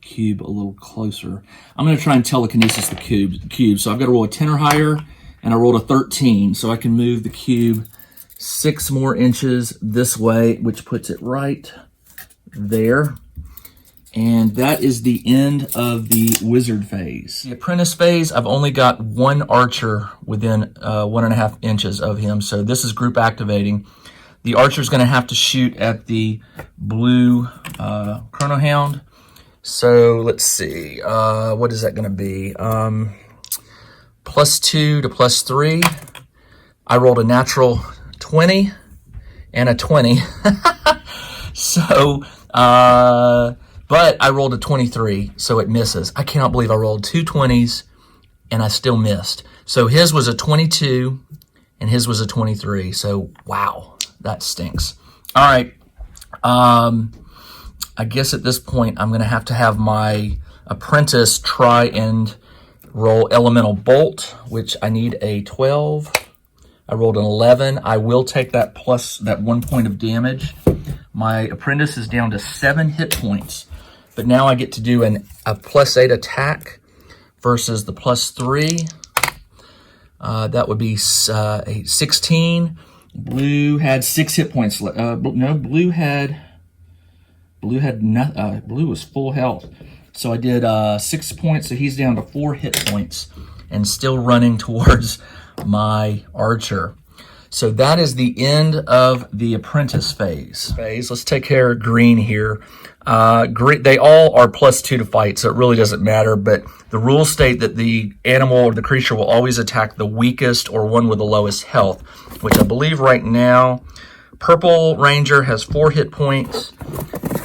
S1: cube a little closer? I'm going to try and telekinesis the cube. So I've got to roll a 10 or higher, and I rolled a 13, so I can move the cube 6 more inches this way, which puts it right there. And that is the end of the wizard phase. The apprentice phase, I've only got 1 archer within 1.5 inches of him, so this is group activating. The archer's going to have to shoot at the blue Chrono Hound. So let's see, what is that going to be? +2 to +3. I rolled a natural 20 and a 20. So, but I rolled a 23, so it misses. I cannot believe I rolled 2 20s and I still missed. So his was a 22 and his was a 23. So, wow. That stinks. All right. I guess at this point, I'm going to have my apprentice try and roll Elemental Bolt, which I need a 12. I rolled an 11. I will take that plus that 1 point of damage. My apprentice is down to 7 hit points. But now I get to do a +8 attack versus the +3. That would be a 16. Blue had 6 hit points. No, blue was full health. So I did 6 points, so he's down to 4 hit points and still running towards my archer. So that is the end of the apprentice phase. Let's take care of green here. They all are +2 to fight, so it really doesn't matter, but the rules state that the animal or the creature will always attack the weakest or one with the lowest health, which I believe right now, Purple Ranger has 4 hit points,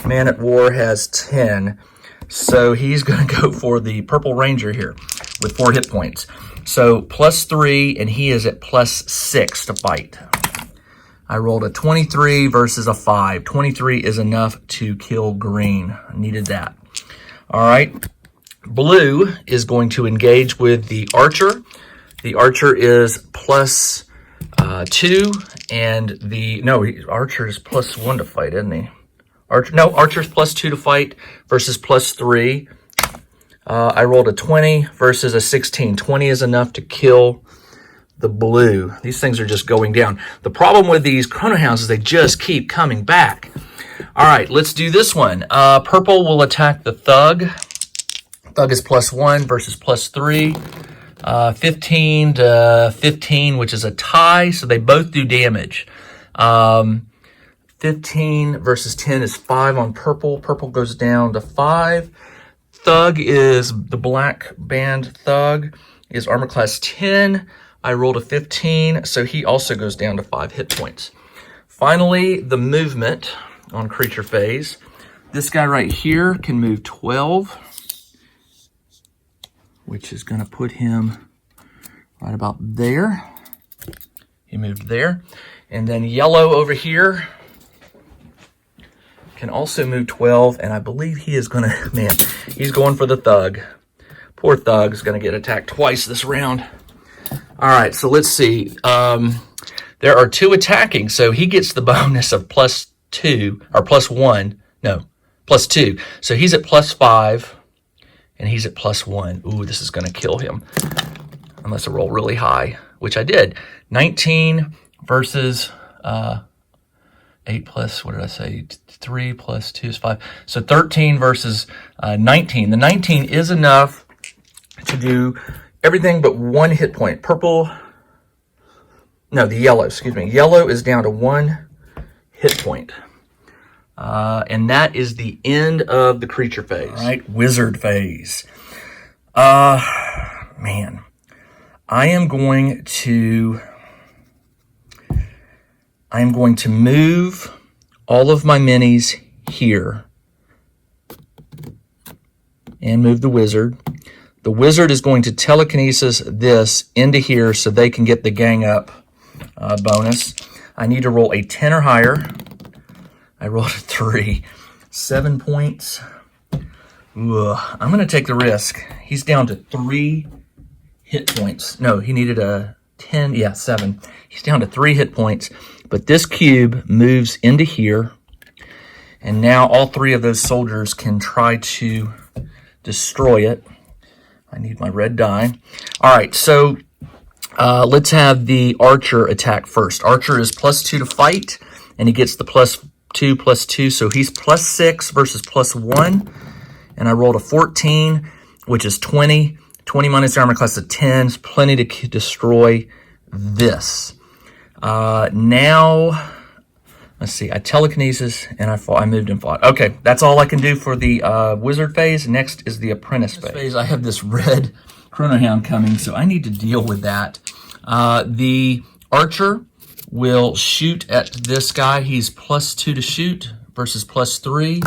S1: Man at War has 10, so he's going to go for the Purple Ranger here with 4 hit points. So +3, and he is at +6 to fight. I rolled a 23 versus a 5. 23 is enough to kill green. I needed that. All right. Blue is going to engage with the archer. The archer is +2, and archer is +1 to fight, isn't he? Archer's +2 to fight versus +3. I rolled a 20 versus a 16. 20 is enough to kill the blue. These things are just going down. The problem with these Chrono Hounds is they just keep coming back. All right, let's do this one. Purple will attack the Thug. Thug is +1 versus +3. 15 to 15, which is a tie, so they both do damage. 15 versus 10 is 5 on Purple. Purple goes down to 5. Thug is the black band Thug, is armor class 10. I rolled a 15, so he also goes down to 5 hit points. Finally, the movement on creature phase. This guy right here can move 12, which is going to put him right about there. He moved there. And then yellow over here can also move 12, and I believe he is going to, man, he's going for the Thug. Poor Thug is going to get attacked twice this round. All right, so let's see. There are 2 attacking, so he gets the bonus of +2, or +1. No, +2. So he's at +5, and he's at +1. Ooh, this is going to kill him. Unless I roll really high, which I did. 19 versus 8 plus, what did I say? 3 plus 2 is 5. So 13 versus 19. The 19 is enough to do everything but 1 hit point. The yellow, excuse me. Yellow is down to 1 hit point. And that is the end of the creature phase. All right, wizard phase. Man. I am going to move all of my minis here and move the wizard. The wizard is going to telekinesis this into here so they can get the gang up bonus. I need to roll a 10 or higher. I rolled a 3. 7 points. Ugh. I'm going to take the risk. He's down to 3 hit points. No, he needed a 10. Yeah, 7. He's down to 3 hit points. But this cube moves into here. And now all 3 of those soldiers can try to destroy it. I need my red die. All right, so let's have the archer attack first. Archer is +2 to fight, and he gets the +2/+2, so he's +6 versus +1. And I rolled a 14, which is 20. 20 minus armor class of 10 is plenty to destroy this. Now, let's see. I telekinesis, and I moved and fought. Okay, that's all I can do for the wizard phase. Next is the apprentice phase. I have this red chronohound coming, so I need to deal with that. The archer will shoot at this guy. He's +2 to shoot versus +3.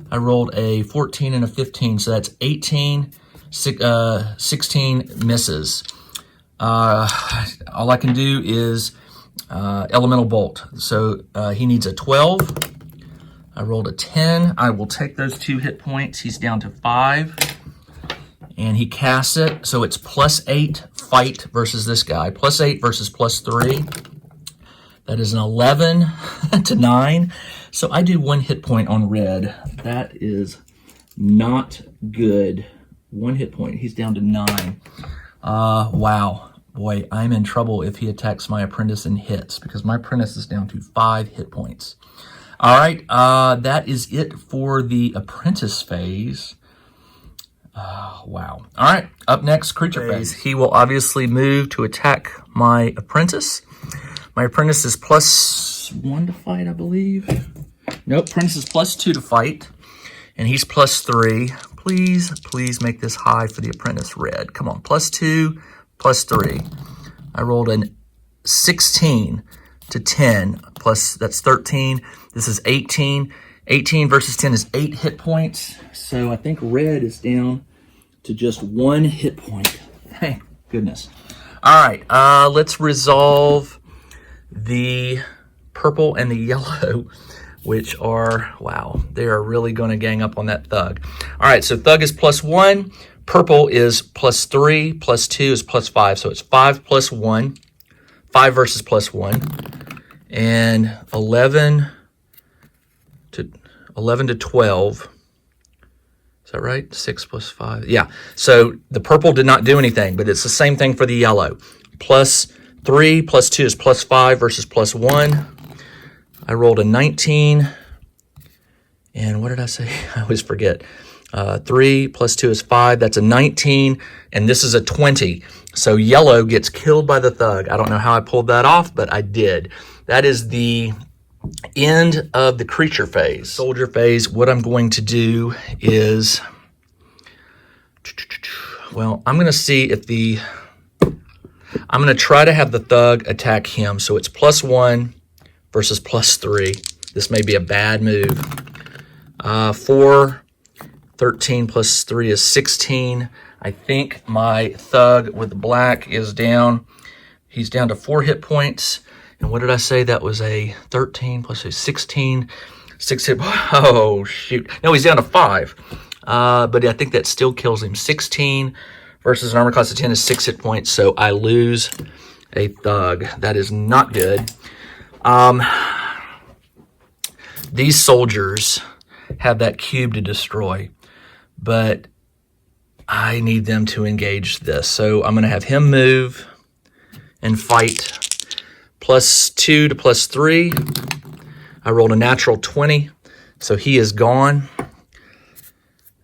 S1: I rolled a 14 and a 15, so that's 18. 16 misses. All I can do is elemental bolt. So he needs a 12. I rolled a 10. I will take those 2 hit points. He's down to 5. And he casts it. So it's +8 fight versus this guy. +8 versus +3. That is an 11 to 9. So I do 1 hit point on red. That is not good. 1 hit point. He's down to 9. Wow. Boy, I'm in trouble if he attacks my apprentice and hits, because my apprentice is down to 5 hit points. All right, that is it for the apprentice phase. Wow. All right, up next, creature phase. He will obviously move to attack my apprentice. My apprentice is +1 to fight, I believe. Nope, apprentice is +2 to fight, and he's +3. Please make this high for the apprentice red. Come on, +2, +3. I rolled a 16 to 10, that's 13. This is 18. 18 versus 10 is 8 hit points. So I think red is down to just 1 hit point. Thank goodness. All right, let's resolve the purple and the yellow, which are, wow, they are really going to gang up on that thug. All right, so thug is +1. Purple is +3. +2 is +5. So it's 5 + 1. 5 versus +1. And 11 to 12. Is that right? 6 + 5. Yeah. So the purple did not do anything, but it's the same thing for the yellow. +3 + 2 is +5 versus +1. I rolled a 19. And what did I say? I always forget. 3 + 2 is 5. That's a 19. And this is a 20. So yellow gets killed by the thug. I don't know how I pulled that off, but I did. That is the end of the creature phase. Soldier phase, what I'm going to do is, well, I'm going to see if I'm going to try to have the thug attack him. So it's +1 versus +3. This may be a bad move. 4, 13 + 3 is 16. I think my thug with the black is down. He's down to 4 hit points. And what did I say? That was a 13 + a 16. 6 hit. Oh, shoot. No, he's down to 5. But I think that still kills him. 16 versus an armor class of 10 is 6 hit points. So I lose a thug. That is not good. These soldiers have that cube to destroy, but I need them to engage this. So I'm going to have him move and fight. +2 to +3. I rolled a natural 20, so he is gone.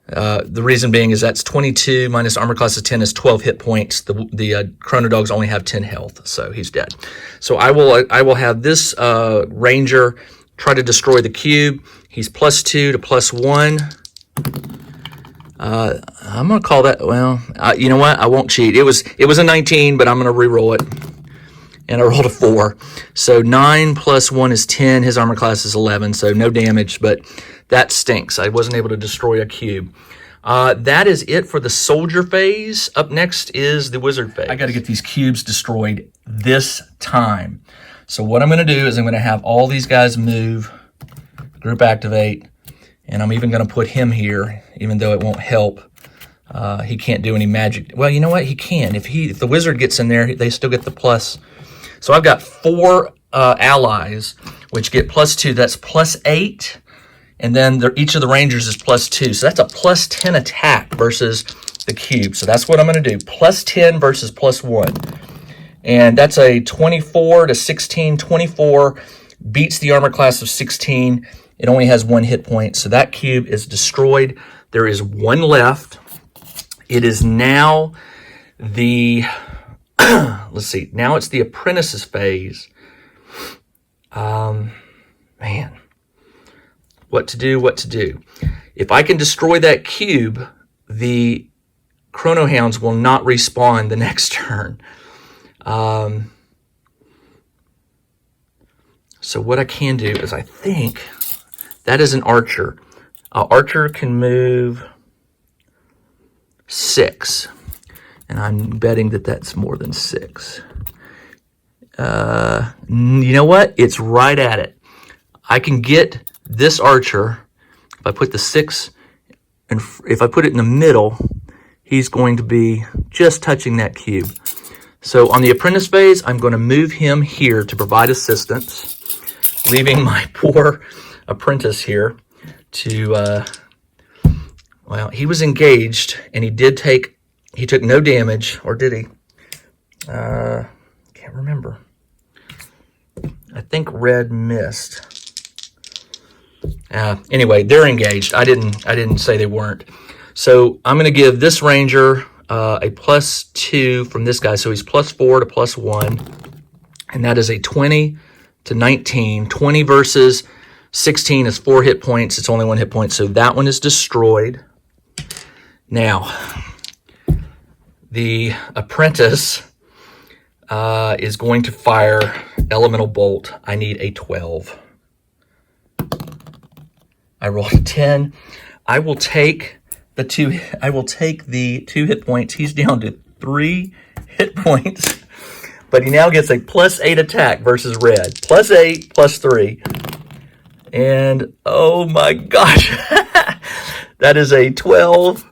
S1: The reason being is that's 22 minus armor class of 10 is 12 hit points. The chrono dogs only have 10 health, so he's dead. So I will have this ranger try to destroy the cube. He's +2 to +1. I'm gonna call that. Well, you know what? I won't cheat. It was a 19, but I'm gonna re-roll it. And I rolled a 4. So 9 + 1 is 10. His armor class is 11, so no damage, but that stinks. I wasn't able to destroy a cube. That is it for the soldier phase. Up next is the wizard phase. I got to get these cubes destroyed this time. So what I'm going to do is I'm going to have all these guys move, group activate, and I'm even going to put him here, even though it won't help. He can't do any magic. Well, you know what? He can. If the wizard gets in there, they still get the plus. So I've got 4 allies, which get +2. That's +8. And then each of the rangers is +2. So that's a +10 attack versus the cube. So that's what I'm going to do. +10 versus +1. And that's a 24 to 16. 24 beats the armor class of 16. It only has 1 hit point. So that cube is destroyed. There is 1 left. It is now the, let's see, now it's the apprentices phase. Man, what to do. If I can destroy that cube, the Chrono Hounds will not respawn the next turn. So what I can do is I think that is an archer. Archer can move 6. And I'm betting that that's more than 6. You know what? It's right at it. I can get this archer. If I put the 6, and if I put it in the middle, he's going to be just touching that cube. So on the apprentice phase, I'm going to move him here to provide assistance, leaving my poor apprentice here to, well, he was engaged, and he took no damage, or did he? Can't remember. I think red missed. Anyway, they're engaged. I didn't say they weren't. So I'm going to give this ranger a +2 from this guy. So he's +4 to +1. And that is a 20 to 19. 20 versus 16 is 4 hit points. It's only 1 hit point. So that one is destroyed. Now, the apprentice is going to fire elemental bolt. I need a 12. I rolled a 10. I will take the 2 hit points. He's down to 3 hit points. But he now gets a +8 attack versus red. +8, +3. And oh my gosh. That is a 12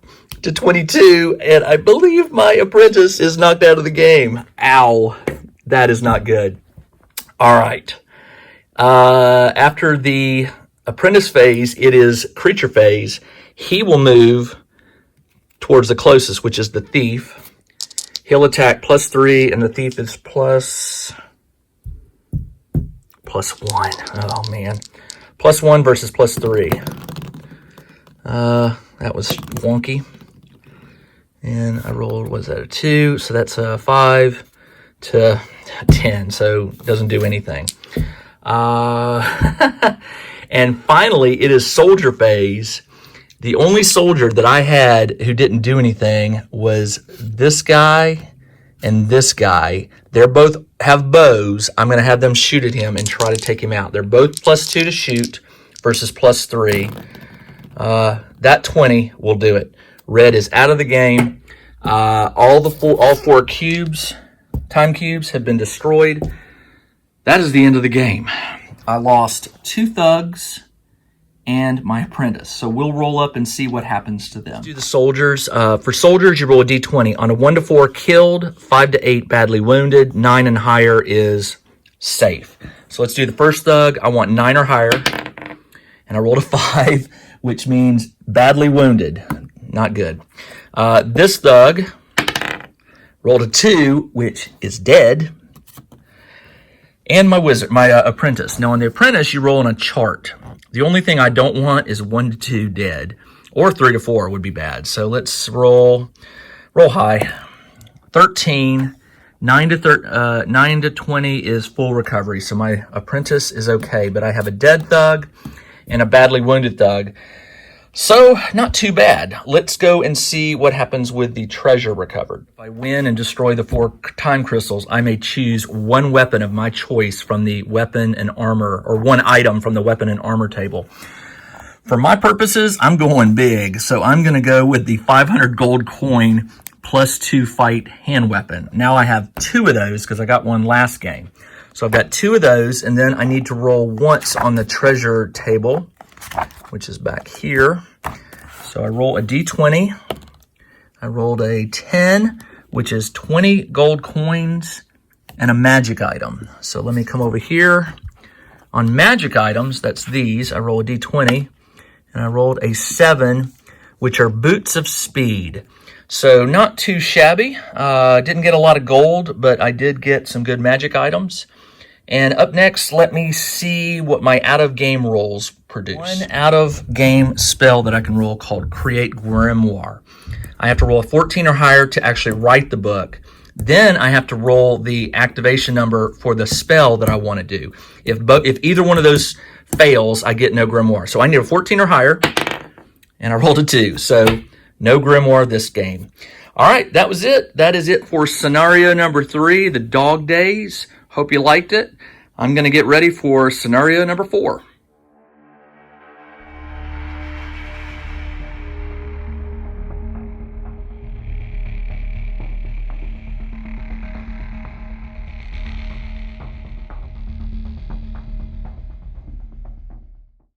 S1: to 22. And I believe my apprentice is knocked out of the game. Ow. That is not good. All right. After the apprentice phase, it is creature phase. He will move towards the closest, which is the thief. He'll attack +3, and the thief is +1. Oh man, +1 versus +3. That was wonky. And I rolled, was that a 2? So that's a 5 to 10. So it doesn't do anything. And finally, it is soldier phase. The only soldier that I had who didn't do anything was this guy and this guy. They both have bows. I'm going to have them shoot at him and try to take him out. They're both +2 to shoot versus +3. That 20 will do it. Red is out of the game. All 4 cubes, time cubes, have been destroyed. That is the end of the game. I lost 2 thugs and my apprentice. So we'll roll up and see what happens to them. Let's do the soldiers. For soldiers, you roll a d20. On a 1 to 4, killed. 5 to 8, badly wounded. 9 and higher is safe. So let's do the first thug. I want 9 or higher. And I rolled a 5, which means badly wounded. Not good. This thug rolled a 2, which is dead. And my apprentice. Now on the apprentice, you roll on a chart. The only thing I don't want is 1 to 2 dead, or 3 to 4 would be bad. So let's roll high. 13, 9 to 20 is full recovery. So my apprentice is okay, but I have a dead thug and a badly wounded thug. So not too bad. Let's go and see what happens with the treasure recovered. If I win and destroy the 4 time crystals, I may choose 1 weapon of my choice from the weapon and armor, or 1 item from the weapon and armor table. For my purposes, I'm going big, so I'm going to go with the 500 gold coin +2 fight hand weapon. Now I have 2 of those because I got one last game. So I've got 2 of those, and then I need to roll once on the treasure table, which is back here. So I roll a d20. I rolled a 10, which is 20 gold coins and a magic item. So let me come over here. On magic items, that's these. I roll a d20, and I rolled a 7, which are boots of speed. So not too shabby. Didn't get a lot of gold, but I did get some good magic items. And up next, let me see what my out-of-game rolls produce. One out-of-game spell that I can roll called Create Grimoire. I have to roll a 14 or higher to actually write the book. Then I have to roll the activation number for the spell that I want to do. If either one of those fails, I get no grimoire. So I need a 14 or higher, and I rolled a 2. So no grimoire this game. All right, that was it. That is it for scenario number 3, the Dog Days. Hope you liked it. I'm going to get ready for scenario number 4.